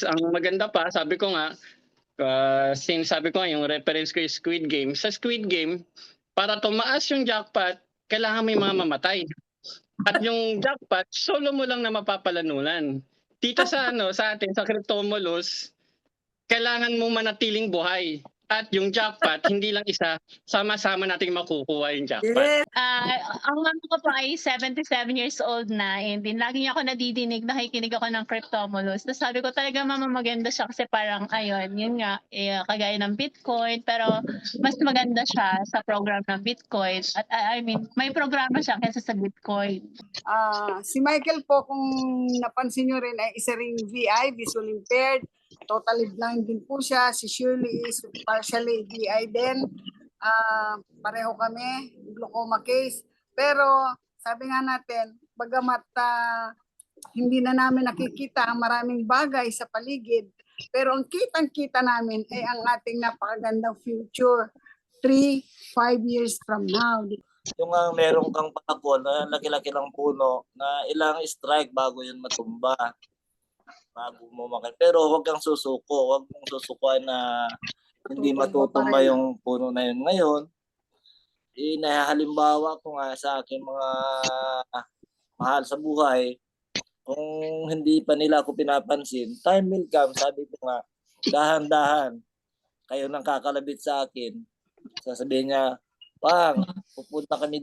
Ang maganda pa, sabi ko nga, sinasabi ko nga yung reference ko is Squid Game. Sa Squid Game, para tumaas yung jackpot, kailangan may mamamatay. At yung jackpot, solo mo lang na mapapalanunan. Dito sa sa atin, sa Cryptomolus, kailangan mo manatiling buhay. At yung jackpot, hindi lang isa, sama-sama nating makukuha yung jackpot. Yes. Ang mama ko po ay 77 years old na, and din lagi niya ako nadidinig, nakikinig ako ng Cryptomolus. Tapos sabi ko talaga, mama, maganda siya kasi parang ayun, yun nga, kagaya ng Bitcoin, pero mas maganda siya sa program ng Bitcoin. At I mean, may programa siya kaysa sa Bitcoin. Si Michael po, kung napansin nyo rin, ay isa ring VI, visual impaired. Totally blind din po siya. Si Shirley is partially VI din. Pareho kami, glaucoma case. Pero sabi nga natin, bagamat hindi na namin nakikita ang maraming bagay sa paligid, pero ang kitang-kita namin ay ang ating napakagandang future 3-5 years from now. Yung meron kang pako na laki-laki ng puno na ilang strike bago yun matumba. Bago mo pero huwag kang susuko. Huwag mong susukuan na hindi matutumba yung puno na yun. Ngayon, halimbawa ko nga sa aking mga mahal sa buhay, kung hindi pa nila ako pinapansin, time will come, sabi ko nga, dahan-dahan, kayo nang kakalabit sa akin. Sasabihin niya, Pang, pupunta kami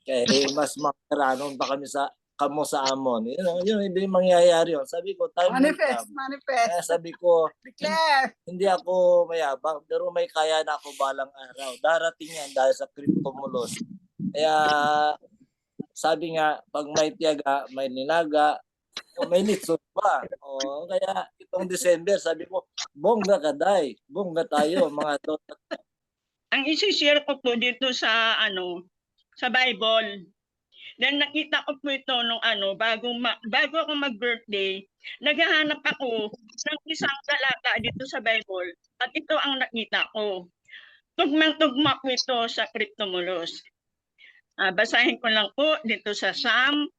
kaya mas makaranon pa kami kamo sa amon. Yun, hindi mangyayari yun. Sabi ko, time manifest. Kaya sabi ko, Declare. hindi ako mayabang, pero may kaya na ako balang araw. Darating yan dahil sa Cryptomolus. Kaya, sabi nga, pag may tiyaga, may nilaga, may nitsun pa. Kaya itong December, sabi ko, bongga ka, day. Bongga tayo, mga to. Ang isi-share ko po dito sa sa Bible. Then nakita ko po ito nung bago ako mag-birthday, naghahanap ako ng isang talata dito sa Bible at ito ang nakita ko. Tugmang-tugma po ito sa Cryptomolus. Basahin ko lang po dito sa Psalm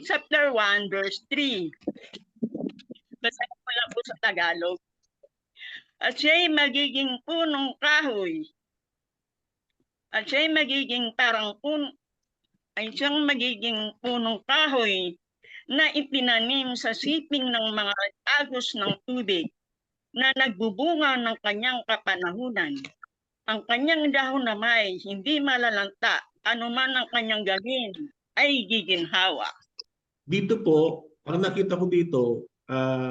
chapter 1 verse 3. Basahin ko lang po sa Tagalog. At siya'y magiging punong kahoy. At siya'y magiging siyang magiging punong kahoy na itinanim sa siping ng mga agos ng tubig na nagbubunga ng kanyang kapanahunan. Ang kanyang dahon na may hindi malalanta, anuman ang kanyang gawin ay giginhawa. Dito po, ang nakita ko dito,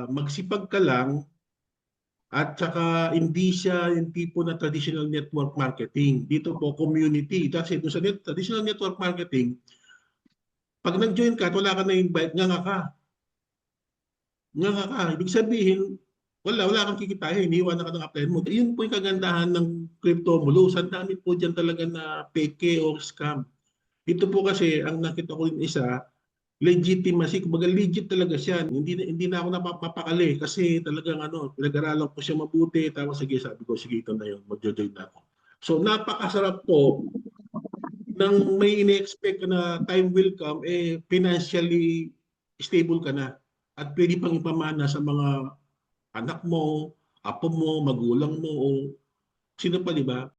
magsipag ka lang. At saka hindi siya yung tipo na traditional network marketing. Dito po, community. Kasi sa traditional network marketing, pag nag-join ka at wala ka na-invite, nga ka. Ibig sabihin, wala kang kikitain, iniwan na ka ng apply mo. Yun po yung kagandahan ng Cryptomolus. Ang dami po dyan talaga na peke or scam. Dito po kasi, ang nakita ko rin isa, legitimacy, kumbaga legit talaga siya. Hindi na ako napapakali kasi talagang pinag-aralan ko siya mabuti. Tapos sige, sabi ko, sige, ito na yun, mag-join na ako. So napakasarap po nang may ine-expect na time will come, financially stable ka na. At pwede pang ipamana sa mga anak mo, apo mo, magulang mo, o sino pa, di ba?